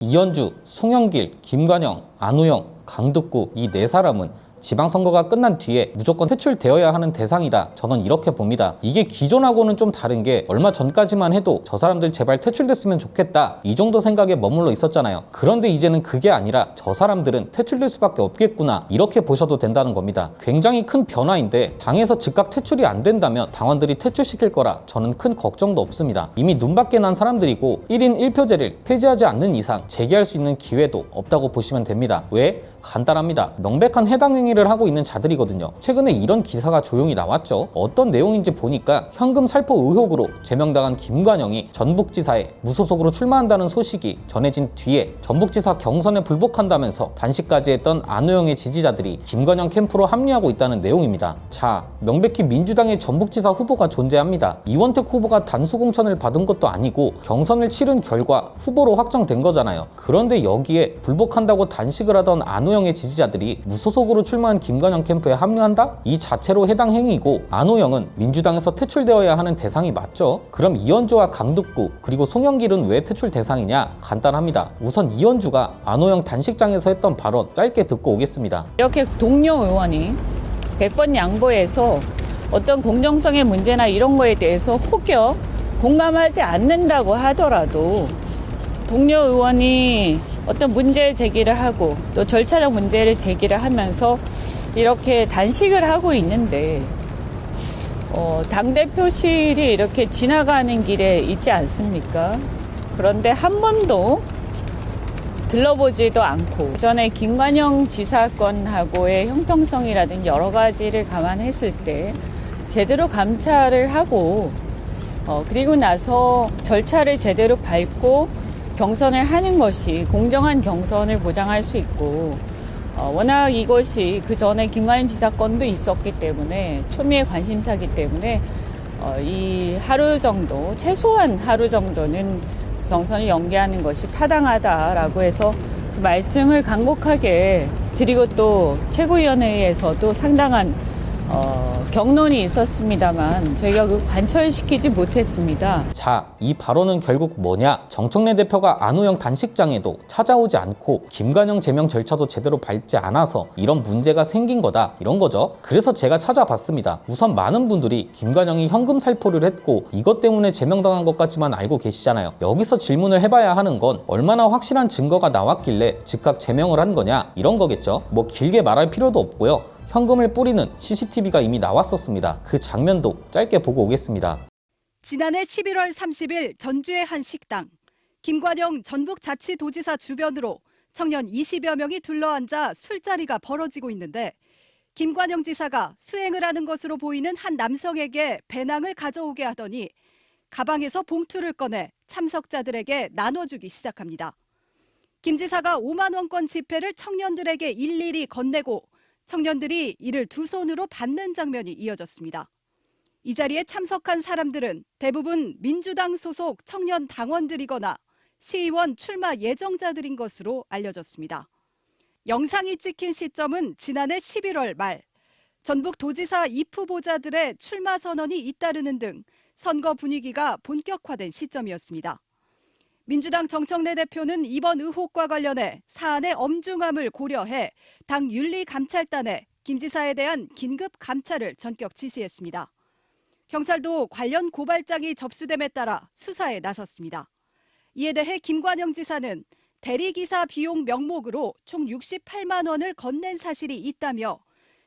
이현주, 송영길, 김관영, 안우영, 강득구 이 네 사람은 지방선거가 끝난 뒤에 무조건 퇴출되어야 하는 대상이다. 저는 이렇게 봅니다. 이게 기존하고는 좀 다른 게 얼마 전까지만 해도 저 사람들 제발 퇴출됐으면 좋겠다. 이 정도 생각에 머물러 있었잖아요. 그런데 이제는 그게 아니라 저 사람들은 퇴출될 수밖에 없겠구나. 이렇게 보셔도 된다는 겁니다. 굉장히 큰 변화인데 당에서 즉각 퇴출이 안 된다면 당원들이 퇴출시킬 거라 저는 큰 걱정도 없습니다. 이미 눈밖에 난 사람들이고 1인 1표제를 폐지하지 않는 이상 재개할 수 있는 기회도 없다고 보시면 됩니다. 왜? 간단합니다. 명백한 해당 행위를 하고 있는 자들이거든요. 최근에 이런 기사가 조용히 나왔죠. 어떤 내용인지 보니까 현금 살포 의혹으로 제명당한 김관영이 전북지사에 무소속으로 출마한다는 소식이 전해진 뒤에 전북지사 경선에 불복한다면서 단식까지 했던 안우영의 지지자들이 김관영 캠프로 합류하고 있다는 내용입니다. 자, 명백히 민주당의 전북지사 후보가 존재합니다. 이원택 후보가 단수공천을 받은 것도 아니고 경선을 치른 결과 후보로 확정된 거잖아요. 그런데 여기에 불복한다고 단식을 하던 안우영의 지지자들이 무소속으로 출마한 김관영 캠프에 합류한다? 이 자체로 해당 행위고 안우영은 민주당에서 퇴출되어야 하는 대상이 맞죠? 그럼 이현주와 강득구 그리고 송영길은 왜 퇴출 대상이냐? 간단합니다. 우선 이현주가 안우영 단식장에서 했던 발언 짧게 듣고 오겠습니다. 이렇게 동료 의원이 100번 양보해서 어떤 공정성의 문제나 이런 거에 대해서 혹여 공감하지 않는다고 하더라도 동료 의원이 어떤 문제 제기를 하고 또 절차적 문제를 제기를 하면서 이렇게 단식을 하고 있는데 당대표실이 이렇게 지나가는 길에 있지 않습니까? 그런데 한 번도 들러보지도 않고 전에 김관영 지사 건하고의 형평성이라든지 여러 가지를 감안했을 때 제대로 감찰을 하고 그리고 나서 절차를 제대로 밟고 경선을 하는 것이 공정한 경선을 보장할 수 있고 워낙 이것이 그 전에 김관영 지사 건도 있었기 때문에 초미의 관심사기 때문에 이 하루 정도 최소한 하루 정도는 경선을 연기하는 것이 타당하다라고 해서 그 말씀을 간곡하게 드리고 또 최고위원회에서도 상당한 경론이 있었습니다만 저희가 그 관철시키지 못했습니다. 자, 이 발언은 결국 뭐냐? 정청래 대표가 안우영 단식장에도 찾아오지 않고 김관영 제명 절차도 제대로 밟지 않아서 이런 문제가 생긴 거다. 이런 거죠. 그래서 제가 찾아봤습니다. 우선 많은 분들이 김관영이 현금 살포를 했고 이것 때문에 제명당한 것까지만 알고 계시잖아요. 여기서 질문을 해봐야 하는 건 얼마나 확실한 증거가 나왔길래 즉각 제명을 한 거냐? 이런 거겠죠. 뭐 길게 말할 필요도 없고요. 현금을 뿌리는 CCTV가 이미 나왔었습니다. 그 장면도 짧게 보고 오겠습니다. 지난해 11월 30일 전주의 한 식당. 김관영 전북자치도지사 주변으로 청년 20여 명이 둘러앉아 술자리가 벌어지고 있는데 김관영 지사가 수행을 하는 것으로 보이는 한 남성에게 배낭을 가져오게 하더니 가방에서 봉투를 꺼내 참석자들에게 나눠주기 시작합니다. 김 지사가 5만 원권 지폐를 청년들에게 일일이 건네고 청년들이 이를 두 손으로 받는 장면이 이어졌습니다. 이 자리에 참석한 사람들은 대부분 민주당 소속 청년 당원들이거나 시의원 출마 예정자들인 것으로 알려졌습니다. 영상이 찍힌 시점은 지난해 11월 말, 전북도지사 입후보자들의 출마 선언이 잇따르는 등 선거 분위기가 본격화된 시점이었습니다. 민주당 정청래 대표는 이번 의혹과 관련해 사안의 엄중함을 고려해 당 윤리감찰단에 김 지사에 대한 긴급 감찰을 전격 지시했습니다. 경찰도 관련 고발장이 접수됨에 따라 수사에 나섰습니다. 이에 대해 김관영 지사는 대리기사 비용 명목으로 총 68만 원을 건넨 사실이 있다며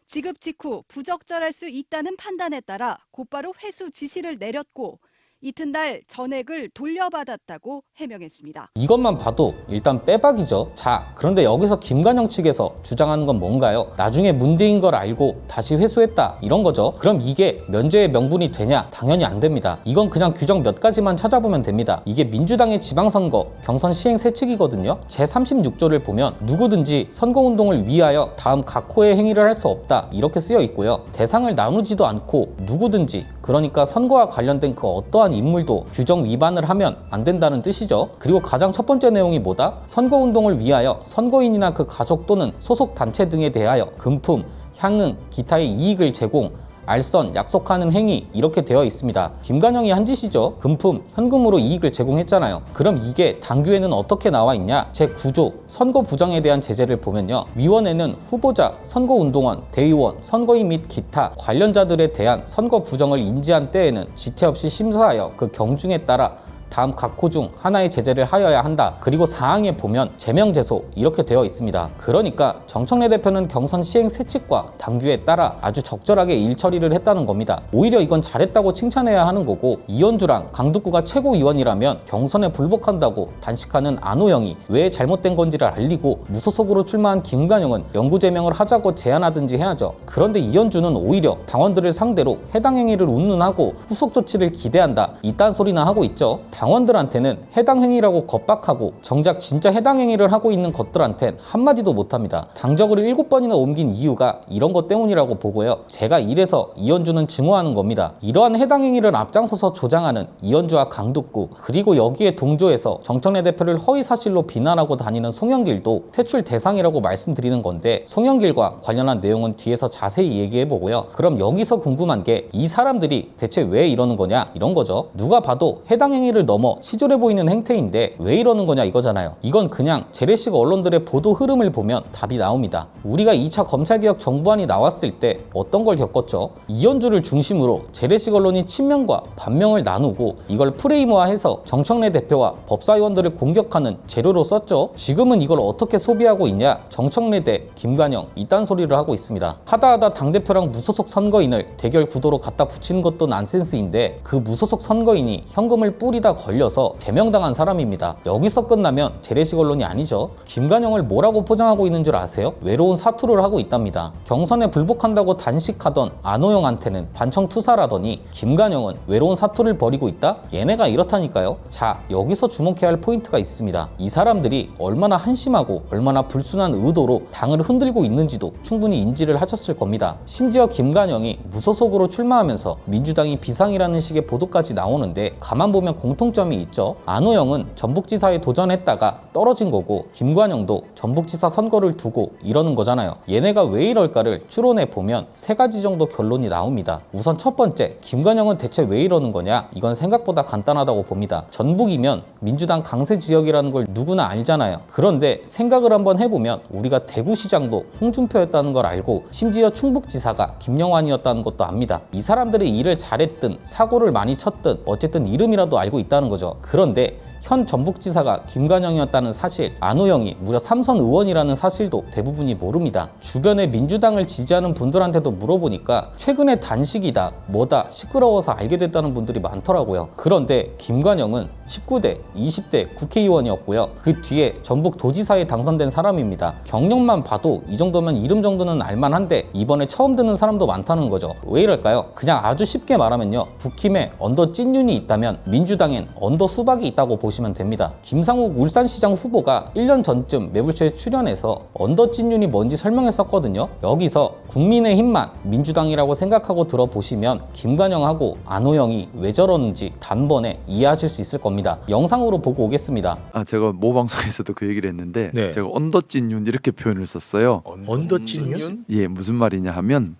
지급 직후 부적절할 수 있다는 판단에 따라 곧바로 회수 지시를 내렸고 이튿날 전액을 돌려받았다고 해명했습니다. 이것만 봐도 일단 빼박이죠. 자, 그런데 여기서 김관영 측에서 주장하는 건 뭔가요? 나중에 문제인 걸 알고 다시 회수했다 이런 거죠. 그럼 이게 면죄의 명분이 되냐? 당연히 안 됩니다. 이건 그냥 규정 몇 가지만 찾아보면 됩니다. 이게 민주당의 지방선거 경선 시행 세칙이거든요. 제36조를 보면 누구든지 선거운동을 위하여 다음 각호의 행위를 할 수 없다 이렇게 쓰여 있고요. 대상을 나누지도 않고 누구든지 그러니까 선거와 관련된 그 어떠한 인물도 규정 위반을 하면 안 된다는 뜻이죠. 그리고 가장 첫 번째 내용이 뭐다? 선거운동을 위하여 선거인이나 그 가족 또는 소속 단체 등에 대하여 금품, 향응, 기타의 이익을 제공 알선, 약속하는 행위 이렇게 되어 있습니다. 김관영이 한 짓이죠. 금품, 현금으로 이익을 제공했잖아요. 그럼 이게 당규에는 어떻게 나와 있냐? 제9조 선거 부정에 대한 제재를 보면요. 위원회는 후보자, 선거운동원, 대의원, 선거인 및 기타 관련자들에 대한 선거 부정을 인지한 때에는 지체 없이 심사하여 그 경중에 따라 다음 각호 중 하나의 제재를 하여야 한다. 그리고 사항에 보면 제명제소 이렇게 되어 있습니다. 그러니까 정청래 대표는 경선 시행 세칙과 당규에 따라 아주 적절하게 일 처리를 했다는 겁니다. 오히려 이건 잘했다고 칭찬해야 하는 거고, 이현주랑 강두구가 최고위원이라면 경선에 불복한다고 단식하는 안호영이 왜 잘못된 건지를 알리고 무소속으로 출마한 김관영은 영구 제명을 하자고 제안하든지 해야죠. 그런데 이현주는 오히려 당원들을 상대로 해당 행위를 운운하고 후속 조치를 기대한다. 이딴 소리나 하고 있죠. 당원들한테는 해당 행위라고 겁박하고 정작 진짜 해당 행위를 하고 있는 것들한텐 한마디도 못합니다. 당적을 7번이나 옮긴 이유가 이런 것 때문이라고 보고요. 제가 이래서 이현주는 증오하는 겁니다. 이러한 해당 행위를 앞장서서 조장하는 이현주와 강두구, 그리고 여기에 동조해서 정청래 대표를 허위사실로 비난하고 다니는 송영길도 퇴출 대상이라고 말씀드리는 건데, 송영길과 관련한 내용은 뒤에서 자세히 얘기해보고요. 그럼 여기서 궁금한 게 이 사람들이 대체 왜 이러는 거냐, 이런 거죠. 누가 봐도 해당 행위를 넘어 치졸해 보이는 행태인데 왜 이러는 거냐 이거잖아요. 이건 그냥 재래식 언론들의 보도 흐름을 보면 답이 나옵니다. 우리가 2차 검찰개혁 정부안이 나왔을 때 어떤 걸 겪었죠? 이현주를 중심으로 재래식 언론이 친명과 반명을 나누고 이걸 프레임화해서 정청래 대표와 법사위원들을 공격하는 재료로 썼죠. 지금은 이걸 어떻게 소비하고 있냐? 정청래 대 김관영 이딴 소리를 하고 있습니다. 하다하다 당대표랑 무소속 선거인을 대결 구도로 갖다 붙이는 것도 난센스인데, 그 무소속 선거인이 현금을 뿌리다 걸려서 제명당한 사람입니다. 여기서 끝나면 재래식 언론이 아니죠. 김관영을 뭐라고 포장하고 있는 줄 아세요? 외로운 사투를 하고 있답니다. 경선에 불복한다고 단식하던 안호영한테는 반청투사라더니 김관영은 외로운 사투를 벌이고 있다? 얘네가 이렇다니까요. 자, 여기서 주목해야 할 포인트가 있습니다. 이 사람들이 얼마나 한심하고 얼마나 불순한 의도로 당을 흔들고 있는지도 충분히 인지를 하셨을 겁니다. 심지어 김관영이 무소속으로 출마하면서 민주당이 비상이라는 식의 보도까지 나오는데, 가만 보면 공통점이 있죠. 안호영은 전북지사에 도전했다가 떨어진 거고, 김관영도 전북지사 선거를 두고 이러는 거잖아요. 얘네가 왜 이럴까를 추론해 보면 세 가지 정도 결론이 나옵니다. 우선 첫 번째, 김관영은 대체 왜 이러는 거냐? 이건 생각보다 간단하다고 봅니다. 전북이면 민주당 강세 지역이라는 걸 누구나 알잖아요. 그런데 생각을 한번 해보면 우리가 대구시장도 홍준표였다는 걸 알고, 심지어 충북지사가 김영환이었다는 것도 압니다. 이 사람들이 일을 잘했든 사고를 많이 쳤든 어쨌든 이름이라도 알고 있다는 거죠. 그런데 현 전북지사가 김관영이었다는 사실, 안호영이 무려 3선 의원이라는 사실도 대부분이 모릅니다. 주변에 민주당을 지지하는 분들한테도 물어보니까 최근에 단식이다, 뭐다, 시끄러워서 알게 됐다는 분들이 많더라고요. 그런데 김관영은 19대, 20대 국회의원이었고요. 그 뒤에 전북도지사에 당선된 사람입니다. 경력만 봐도 이 정도면 이름 정도는 알만한데 이번에 처음 듣는 사람도 많다는 거죠. 왜 이럴까요? 그냥 아주 쉽게 말하면요, 국힘에 언더 찐윤이 있다면 민주당엔 언더 수박이 있다고 보시면 됩니다. 김상욱 울산시장 후보가 1년 전쯤 매불쇼에 출연해서 언더 찐윤이 뭔지 설명했었거든요. 여기서 국민의힘만 민주당이라고 생각하고 들어보시면 김관영하고 안호영이 왜 저러는지 단번에 이해하실 수 있을 겁니다. 영상으로 보고 오겠습니다. 제가 모 방송에서도 그 얘기를 했는데, 네. 제가 언더찐윤 이렇게 표현을 썼어요. 언더찐윤? 예, 무슨 말이냐 하면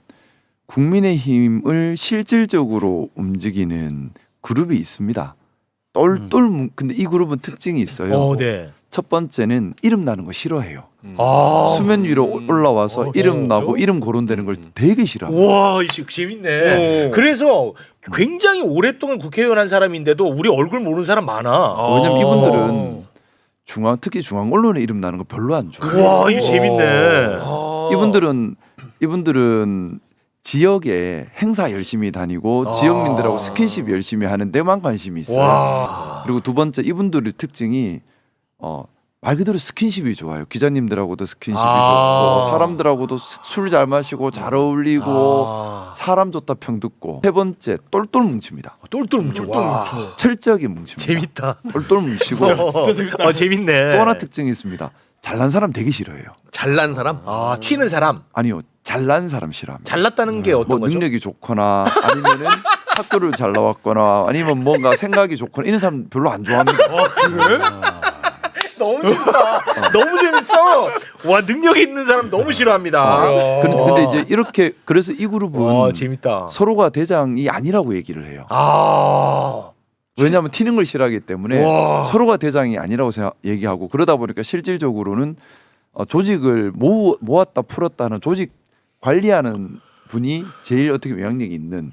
국민의힘을 실질적으로 움직이는 그룹이 있습니다. 근데 이 그룹은 특징이 있어요. 네. 첫 번째는 이름 나는 거 싫어해요. 수면 수면 위로 올라와서 이름 나고 이름 거론되는 걸 되게 싫어합니다. 와, 이거 재밌네. 그래서 굉장히 오랫동안 국회의원 한 사람인데도 우리 얼굴 모르는 사람 많아. 왜냐면 이분들은 특히 중앙 언론에 이름 나는 거 별로 안 좋아해요. 와, 이거 재밌네. 이분들은 지역에 행사 열심히 다니고 지역민들하고 스킨십 열심히 하는 데만 관심이 있어요. 와. 그리고 두 번째, 이분들의 특징이 말 그대로 스킨십이 좋아요. 기자님들하고도 스킨십이 좋고, 사람들하고도 술 잘 마시고 잘 어울리고, 사람 좋다 평 듣고. 세 번째, 똘똘 뭉칩니다. 똘똘 뭉쳐. 와. 철저하게 뭉칩니다. 재밌다. 똘똘 뭉치고. 재밌네. 또 하나 특징이 있습니다. 잘난 사람 되게 싫어해요. 잘난 사람? 튀는 사람? 아니요, 잘난 사람 싫어합니다. 잘났다는 게 어떤 뭐 거죠? 능력이 좋거나 아니면은 학교를 잘 나왔거나 아니면 뭔가 생각이 좋거나 이런 사람 별로 안 좋아합니다. 그래? 너무 재밌다. 너무 재밌어. 와 능력 있는 사람 너무 싫어합니다. 근데 이제 이렇게 그래서 이 그룹은 와 재밌다. 서로가 대장이 아니라고 얘기를 해요. 아 왜냐하면 튀는 걸 싫어하기 때문에 와. 서로가 대장이 아니라고 얘기하고 그러다 보니까 실질적으로는 조직을 모았다 풀었다는 조직 관리하는 분이 제일 어떻게 영향력이 있는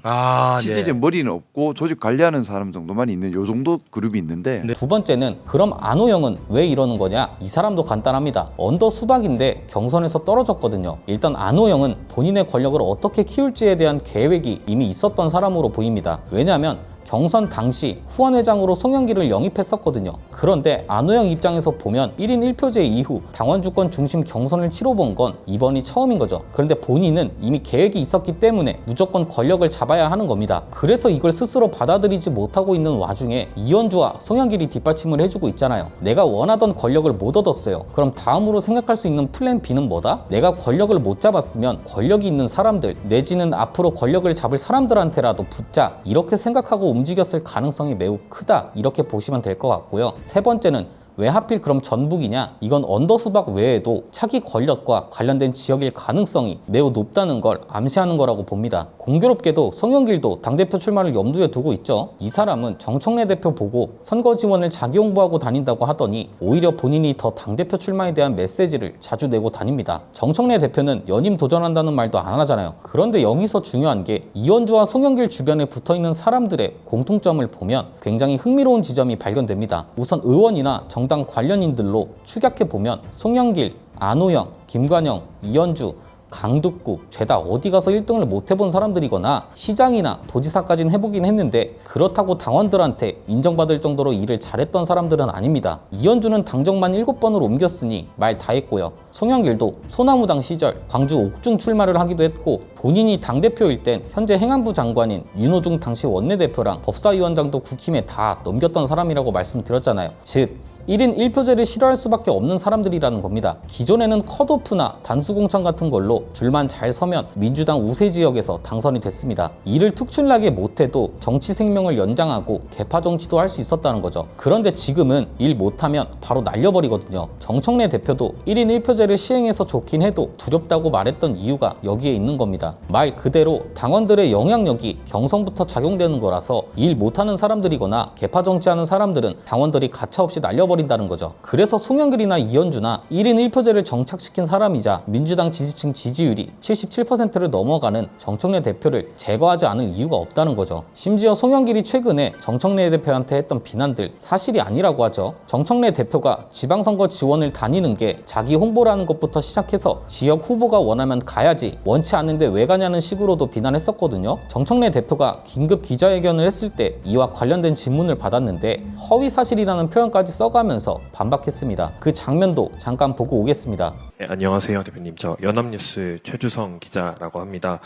실질적 머리는 없고 조직 관리하는 사람 정도만 있는 요 정도 그룹이 있는데 두 번째는 그럼 안호영은 왜 이러는 거냐? 이 사람도 간단합니다. 언더 수박인데 경선에서 떨어졌거든요. 일단 안호영은 본인의 권력을 어떻게 키울지에 대한 계획이 이미 있었던 사람으로 보입니다. 왜냐하면 경선 당시 후원회장으로 송영길을 영입했었거든요. 그런데 안호영 입장에서 보면 1인 1표제 이후 당원 주권 중심 경선을 치러본 건 이번이 처음인 거죠. 그런데 본인은 이미 계획이 있었기 때문에 무조건 권력을 잡아야 하는 겁니다. 그래서 이걸 스스로 받아들이지 못하고 있는 와중에 이현주와 송영길이 뒷받침을 해주고 있잖아요. 내가 원하던 권력을 못 얻었어요. 그럼 다음으로 생각할 수 있는 플랜 B는 뭐다? 내가 권력을 못 잡았으면 권력이 있는 사람들 내지는 앞으로 권력을 잡을 사람들한테라도 붙자 이렇게 생각하고 움직였을 가능성이 매우 크다 이렇게 보시면 될 것 같고요. 세 번째는 왜 하필 그럼 전북이냐? 이건 언더수박 외에도 차기 권력과 관련된 지역일 가능성이 매우 높다는 걸 암시하는 거라고 봅니다. 공교롭게도 송영길도 당대표 출마를 염두에 두고 있죠. 이 사람은 정청래 대표 보고 선거 지원을 자기 홍보하고 다닌다고 하더니 오히려 본인이 더 당대표 출마에 대한 메시지를 자주 내고 다닙니다. 정청래 대표는 연임 도전한다는 말도 안 하잖아요. 그런데 여기서 중요한 게 이현주와 송영길 주변에 붙어있는 사람들의 공통점을 보면 굉장히 흥미로운 지점이 발견됩니다. 우선 의원이나 정당 관련인들로 축약해보면 송영길, 안호영, 김관영, 이현주, 강득구 죄다 어디 가서 1등을 못 해본 사람들이거나 시장이나 도지사까지는 해보긴 했는데 그렇다고 당원들한테 인정받을 정도로 일을 잘했던 사람들은 아닙니다. 이현주는 당정만 7번을 옮겼으니 말 다 했고요. 송영길도 소나무당 시절 광주 옥중 출마를 하기도 했고 본인이 당대표일 땐 현재 행안부 장관인 윤호중 당시 원내대표랑 법사위원장도 국힘에 다 넘겼던 사람이라고 말씀드렸잖아요. 즉 1인 1표제를 싫어할 수밖에 없는 사람들이라는 겁니다. 기존에는 컷오프나 단수공천 같은 걸로 줄만 잘 서면 민주당 우세 지역에서 당선이 됐습니다. 이를 특출나게 못해도 정치 생명을 연장하고 개파 정치도 할 수 있었다는 거죠. 그런데 지금은 일 못하면 바로 날려버리거든요. 정청래 대표도 1인 1표제를 시행해서 좋긴 해도 두렵다고 말했던 이유가 여기에 있는 겁니다. 말 그대로 당원들의 영향력이 경선부터 작용되는 거라서 일 못하는 사람들이거나 개파 정치하는 사람들은 당원들이 가차없이 날려버린다는 거죠. 그래서 송영길이나 이현주나 1인 1표제를 정착시킨 사람이자 민주당 지지층 지지율이 77%를 넘어가는 정청래 대표를 제거하지 않을 이유가 없다는 거죠. 심지어 송영길이 최근에 정청래 대표한테 했던 비난들 사실이 아니라고 하죠. 정청래 대표가 지방선거 지원을 다니는 게 자기 홍보라는 것부터 시작해서 지역 후보가 원하면 가야지 원치 않는데 왜 가냐는 식으로도 비난했었거든요. 정청래 대표가 긴급 기자회견을 했을 때 이와 관련된 질문을 받았는데 허위 사실이라는 표현까지 써가면서 반박했습니다. 그 장면도 잠깐 보고 오겠습니다. 네, 안녕하세요 대표님. 저 연합뉴스 최주성 기자라고 합니다.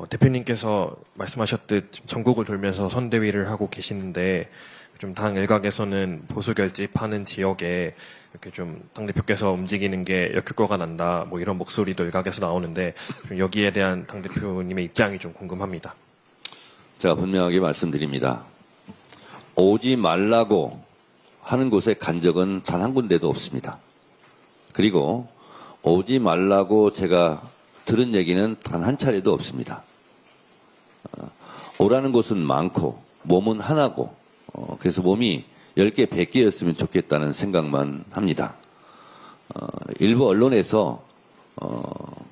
대표님께서 말씀하셨듯 지금 전국을 돌면서 선대위를 하고 계시는데 좀 당 일각에서는 보수 결집하는 지역에 이렇게 좀 당대표께서 움직이는 게 역효과가 난다 뭐 이런 목소리도 일각에서 나오는데 좀 여기에 대한 당대표님의 입장이 좀 궁금합니다. 제가 분명하게 말씀드립니다. 오지 말라고 하는 곳에 간 적은 단 한 군데도 없습니다. 그리고 오지 말라고 제가 들은 얘기는 단 한 차례도 없습니다. 오라는 곳은 많고 몸은 하나고 그래서 몸이 10개, 100개였으면 좋겠다는 생각만 합니다. 일부 언론에서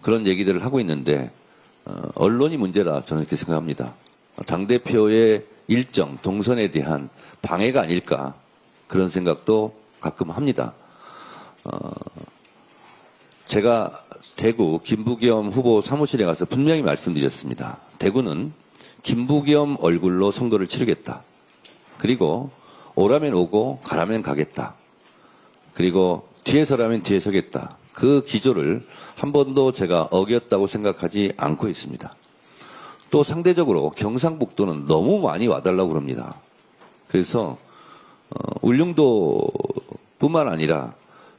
그런 얘기들을 하고 있는데 언론이 문제라 저는 그렇게 생각합니다. 당대표의 일정, 동선에 대한 방해가 아닐까 그런 생각도 가끔 합니다. 제가 대구 김부겸 후보 사무실에 가서 분명히 말씀드렸습니다. 대구는 김부겸 얼굴로 선거를 치르겠다. 그리고 오라면 오고 가라면 가겠다. 그리고 뒤에 서라면 뒤에 서겠다. 그 기조를 한 번도 제가 어겼다고 생각하지 않고 있습니다. 또 상대적으로 경상북도는 너무 많이 와달라고 그럽니다. 그래서 울릉도뿐만 아니라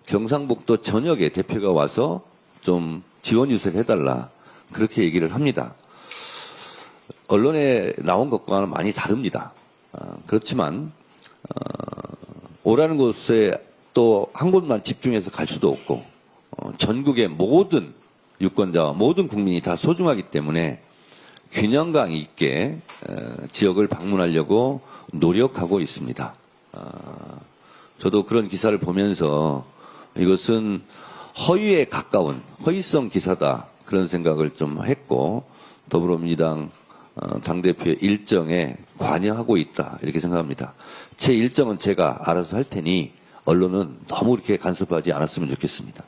경상북도 전역에 대표가 와서 좀 지원 유세를 해달라 그렇게 얘기를 합니다. 언론에 나온 것과는 많이 다릅니다. 그렇지만 오라는 곳에 또 한 곳만 집중해서 갈 수도 없고 전국의 모든 유권자와 모든 국민이 다 소중하기 때문에 균형감 있게 지역을 방문하려고 노력하고 있습니다. 저도 그런 기사를 보면서 이것은 허위에 가까운 허위성 기사다 그런 생각을 좀 했고 더불어민주당 당대표의 일정에 관여하고 있다 이렇게 생각합니다. 제 일정은 제가 알아서 할 테니 언론은 너무 이렇게 간섭하지 않았으면 좋겠습니다.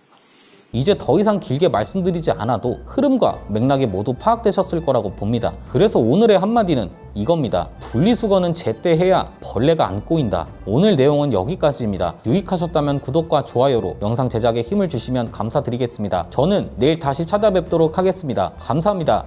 이제 더 이상 길게 말씀드리지 않아도 흐름과 맥락이 모두 파악되셨을 거라고 봅니다. 그래서 오늘의 한마디는 이겁니다. 분리수거는 제때 해야 벌레가 안 꼬인다. 오늘 내용은 여기까지입니다. 유익하셨다면 구독과 좋아요로 영상 제작에 힘을 주시면 감사드리겠습니다. 저는 내일 다시 찾아뵙도록 하겠습니다. 감사합니다.